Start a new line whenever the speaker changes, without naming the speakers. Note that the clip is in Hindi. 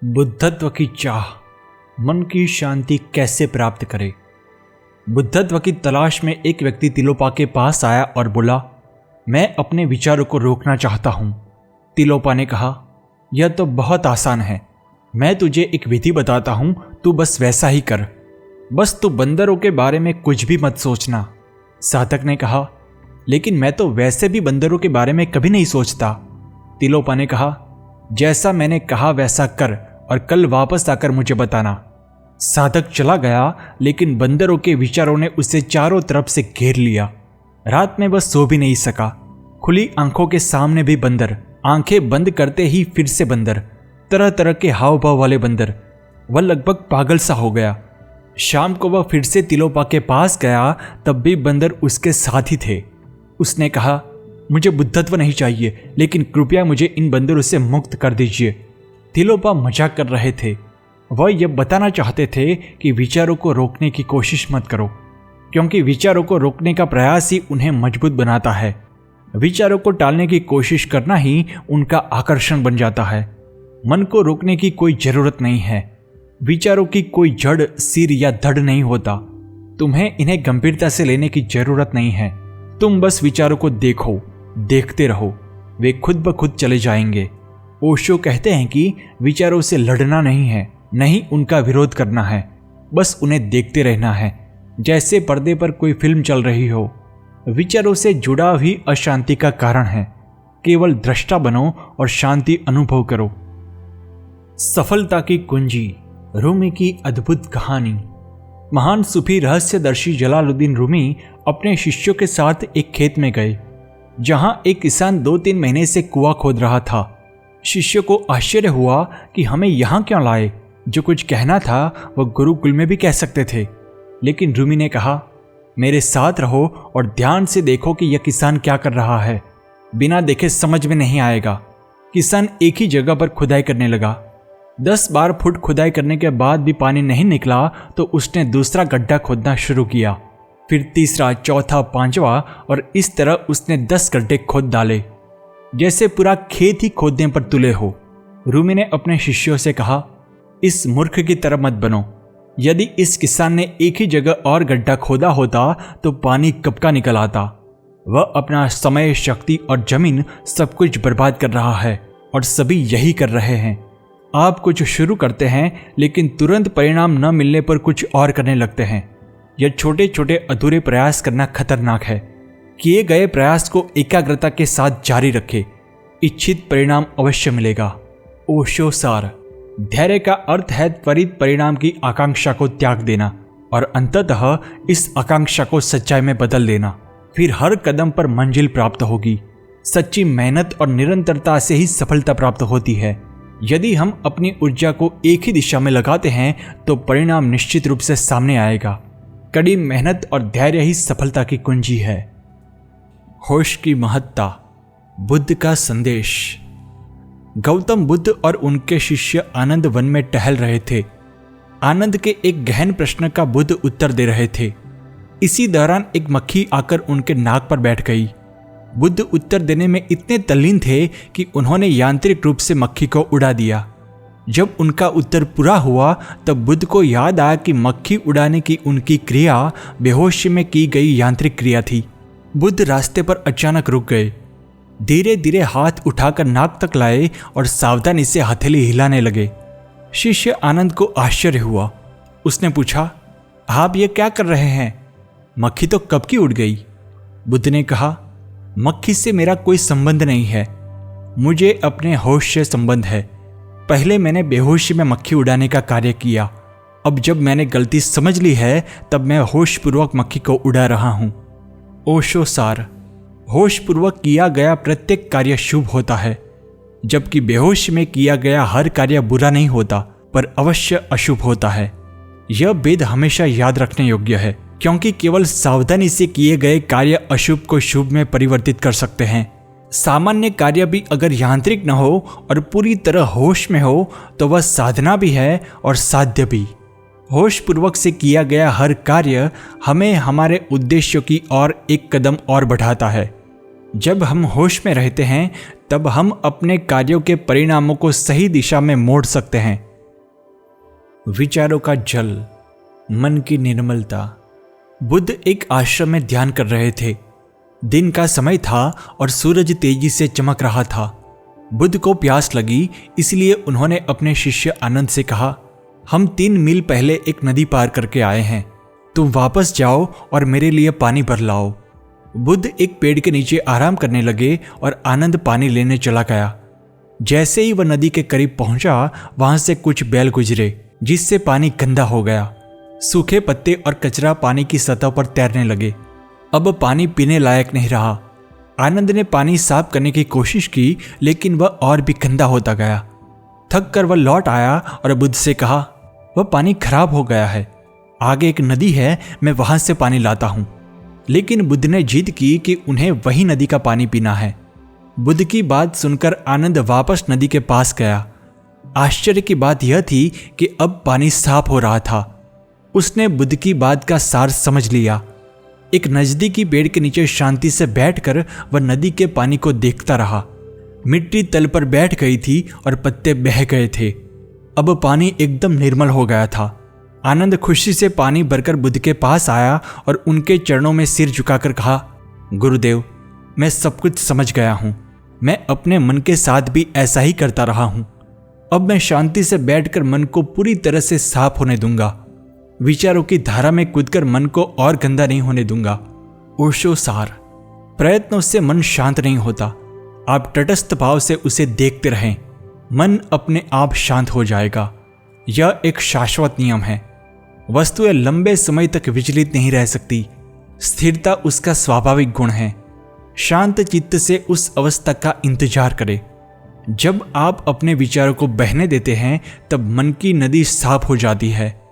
बुद्धत्व की चाह, मन की शांति कैसे प्राप्त करें। बुद्धत्व की तलाश में एक व्यक्ति तिलोपा के पास आया और बोला, मैं अपने विचारों को रोकना चाहता हूं। तिलोपा ने कहा, यह तो बहुत आसान है, मैं तुझे एक विधि बताता हूं, तू बस वैसा ही कर। बस तू बंदरों के बारे में कुछ भी मत सोचना। साधक ने कहा, लेकिन मैं तो वैसे भी बंदरों के बारे में कभी नहीं सोचता। तिलोपा ने कहा, जैसा मैंने कहा वैसा कर और कल वापस आकर मुझे बताना। साधक चला गया, लेकिन बंदरों के विचारों ने उसे चारों तरफ से घेर लिया। रात में वह सो भी नहीं सका। खुली आंखों के सामने भी बंदर, आंखें बंद करते ही फिर से बंदर, तरह तरह के हाव भाव वाले बंदर। वह लगभग पागल सा हो गया। शाम को वह फिर से तिलोपा के पास गया, तब भी बंदर उसके साथ ही थे। उसने कहा, मुझे बुद्धत्व नहीं चाहिए, लेकिन कृपया मुझे इन बंदरों से मुक्त कर दीजिए। तिलोपा मजाक कर रहे थे। वह यह बताना चाहते थे कि विचारों को रोकने की कोशिश मत करो, क्योंकि विचारों को रोकने का प्रयास ही उन्हें मजबूत बनाता है। विचारों को टालने की कोशिश करना ही उनका आकर्षण बन जाता है। मन को रोकने की कोई जरूरत नहीं है। विचारों की कोई जड़, सिर या धड़ नहीं होता। तुम्हें इन्हें गंभीरता से लेने की जरूरत नहीं है। तुम बस विचारों को देखो, देखते रहो, वे खुद ब खुद चले जाएंगे। ओशो कहते हैं कि विचारों से लड़ना नहीं है, नहीं उनका विरोध करना है, बस उन्हें देखते रहना है, जैसे पर्दे पर कोई फिल्म चल रही हो। विचारों से जुड़ाव ही अशांति का कारण है। केवल दृष्टा बनो और शांति अनुभव करो। सफलता की कुंजी, रूमी की अद्भुत कहानी। महान सूफी रहस्यदर्शी जलालुद्दीन रूमी अपने शिष्यों के साथ एक खेत में गए, जहां एक किसान 2-3 महीने से कुआं खोद रहा था। शिष्यों को आश्चर्य हुआ कि हमें यहां क्यों लाए। जो कुछ कहना था वह गुरुकुल में भी कह सकते थे, लेकिन रूमी ने कहा, मेरे साथ रहो और ध्यान से देखो कि यह किसान क्या कर रहा है। बिना देखे समझ में नहीं आएगा। किसान एक ही जगह पर खुदाई करने लगा। 10-12 फुट खुदाई करने के बाद भी पानी नहीं निकला तो उसने दूसरा गड्ढा खोदना शुरू किया, फिर तीसरा, चौथा, 5वां, और इस तरह उसने 10 गड्ढे खोद डाले, जैसे पूरा खेत ही खोदने पर तुले हो। रूमी ने अपने शिष्यों से कहा, इस मूर्ख की तरह मत बनो। यदि इस किसान ने एक ही जगह और गड्ढा खोदा होता तो पानी कब का निकल आता। वह अपना समय, शक्ति और जमीन सब कुछ बर्बाद कर रहा है, और सभी यही कर रहे हैं। आप कुछ शुरू करते हैं, लेकिन तुरंत परिणाम न मिलने पर कुछ और करने लगते हैं। यह छोटे छोटे अधूरे प्रयास करना खतरनाक है। किए गए प्रयास को एकाग्रता के साथ जारी रखें, इच्छित परिणाम अवश्य मिलेगा। ओशो सार। धैर्य का अर्थ है त्वरित परिणाम की आकांक्षा को त्याग देना और अंततः इस आकांक्षा को सच्चाई में बदल देना। फिर हर कदम पर मंजिल प्राप्त होगी। सच्ची मेहनत और निरंतरता से ही सफलता प्राप्त होती है। यदि हम अपनी ऊर्जा को एक ही दिशा में लगाते हैं तो परिणाम निश्चित रूप से सामने आएगा। कड़ी मेहनत और धैर्य ही सफलता की कुंजी है। होश की महत्ता। बुद्ध का संदेश। गौतम बुद्ध और उनके शिष्य आनंद वन में टहल रहे थे। आनंद के एक गहन प्रश्न का बुद्ध उत्तर दे रहे थे। इसी दौरान एक मक्खी आकर उनके नाक पर बैठ गई। बुद्ध उत्तर देने में इतने तल्लीन थे कि उन्होंने यांत्रिक रूप से मक्खी को उड़ा दिया। जब उनका उत्तर पूरा हुआ तब बुद्ध को याद आया कि मक्खी उड़ाने की उनकी क्रिया बेहोशी में की गई यांत्रिक क्रिया थी। बुद्ध रास्ते पर अचानक रुक गए, धीरे धीरे हाथ उठाकर नाक तक लाए और सावधानी से हथेली हिलाने लगे। शिष्य आनंद को आश्चर्य हुआ। उसने पूछा, आप ये क्या कर रहे हैं? मक्खी तो कब की उड़ गई। बुद्ध ने कहा, मक्खी से मेरा कोई संबंध नहीं है, मुझे अपने होश से संबंध है। पहले मैंने बेहोशी में मक्खी उड़ाने का कार्य किया, अब जब मैंने गलती समझ ली है तब मैं होशपूर्वक मक्खी को उड़ा रहा हूं। ओशो सार। होशपूर्वक किया गया प्रत्येक कार्य शुभ होता है, जबकि बेहोश में किया गया हर कार्य बुरा नहीं होता पर अवश्य अशुभ होता है। यह भेद हमेशा याद रखने योग्य है, क्योंकि केवल सावधानी से किए गए कार्य अशुभ को शुभ में परिवर्तित कर सकते हैं। सामान्य कार्य भी अगर यांत्रिक न हो और पूरी तरह होश में हो तो वह साधना भी है और साध्य भी। होशपूर्वक से किया गया हर कार्य हमें हमारे उद्देश्यों की ओर एक कदम और बढ़ाता है। जब हम होश में रहते हैं तब हम अपने कार्यों के परिणामों को सही दिशा में मोड़ सकते हैं। विचारों का जल, मन की निर्मलता। बुद्ध एक आश्रम में ध्यान कर रहे थे। दिन का समय था और सूरज तेजी से चमक रहा था। बुद्ध को प्यास लगी, इसलिए उन्होंने अपने शिष्य आनंद से कहा, हम 3 मील पहले एक नदी पार करके आए हैं, तुम वापस जाओ और मेरे लिए पानी भर लाओ। बुद्ध एक पेड़ के नीचे आराम करने लगे और आनंद पानी लेने चला गया। जैसे ही वह नदी के करीब पहुंचा, वहां से कुछ बैल गुजरे, जिससे पानी गंदा हो गया। सूखे पत्ते और कचरा पानी की सतह पर तैरने लगे। अब पानी पीने लायक नहीं रहा। आनंद ने पानी साफ करने की कोशिश की, लेकिन वह और भी गंदा होता गया। थक कर वह लौट आया और बुद्ध से कहा, वह पानी खराब हो गया है, आगे एक नदी है, मैं वहां से पानी लाता हूं। लेकिन बुद्ध ने जिद की कि उन्हें वही नदी का पानी पीना है। बुद्ध की बात सुनकर आनंद वापस नदी के पास गया। आश्चर्य की बात यह थी कि अब पानी साफ हो रहा था। उसने बुद्ध की बात का सार समझ लिया। एक नजदीकी पेड़ के नीचे शांति से बैठकर वह नदी के पानी को देखता रहा। मिट्टी तल पर बैठ गई थी और पत्ते बह गए थे। अब पानी एकदम निर्मल हो गया था। आनंद खुशी से पानी भरकर बुद्ध के पास आया और उनके चरणों में सिर झुकाकर कहा, गुरुदेव, मैं सब कुछ समझ गया हूं। मैं अपने मन के साथ भी ऐसा ही करता रहा हूं। अब मैं शांति से बैठकर मन को पूरी तरह से साफ होने दूंगा। विचारों की धारा में कूदकर मन को और गंदा नहीं होने दूंगा। ओशो सार, प्रयत्नों से मन शांत नहीं होता। आप तटस्थ भाव से उसे देखते रहें, मन अपने आप शांत हो जाएगा। यह एक शाश्वत नियम है। वस्तुएं लंबे समय तक विचलित नहीं रह सकती। स्थिरता उसका स्वाभाविक गुण है। शांत चित्त से उस अवस्था का इंतजार करें। जब आप अपने विचारों को बहने देते हैं, तब मन की नदी साफ हो जाती है।